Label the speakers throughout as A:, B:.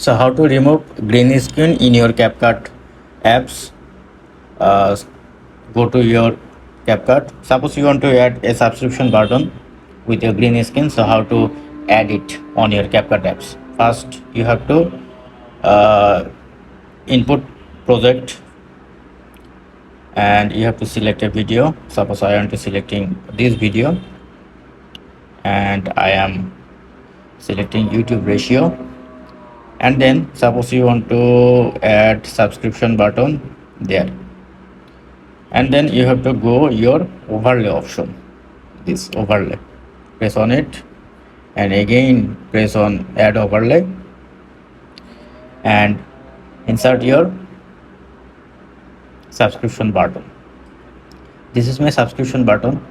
A: So how to remove green screen in your Capcut apps? Uh, Go to your Capcut. Suppose you want to add a subscription button with your green screen. So how to add it on your Capcut apps? First, you have to uh, input project and you have to select a video. Suppose I want to selecting this video and I am selecting YouTube ratio. And then suppose you want to add subscription button there, and then you have to go your overlay option, this overlay, press on it and again press on add overlay and insert your subscription button. This is my subscription button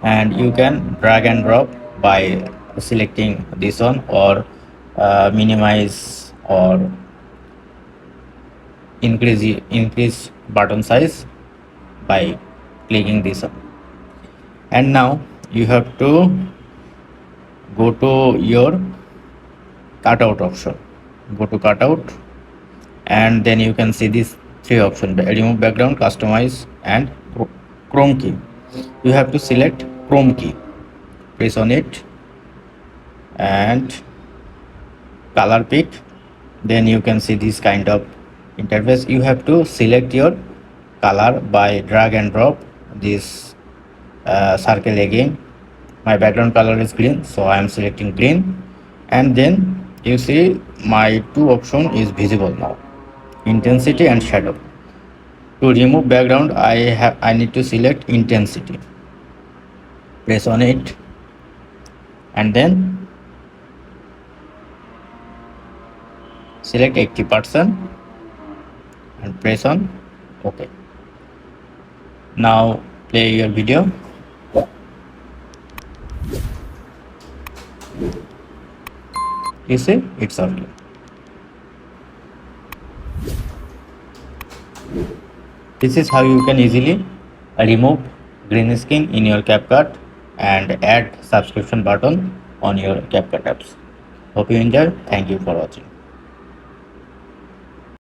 A: and you can drag and drop by selecting this one or minimize or increase button size by clicking this one. And now you have to go to your cutout option, go to cutout and then you can see these three options: remove background, customize and chrome key. You have to select chrome key, press on it and color pick. Then you can see this kind of interface. You have to select your color by drag and drop this circle again. My background color is green, so I am selecting green, and then you see my two option is visible now, intensity and shadow. To remove background I need to select intensity, press on it and then select 80% and press on OK. Now play your video. You see it's okay. This is how you can easily remove green screen in your Capcut and add subscription button on your Capcut apps. Hope you enjoy. Thank you for watching.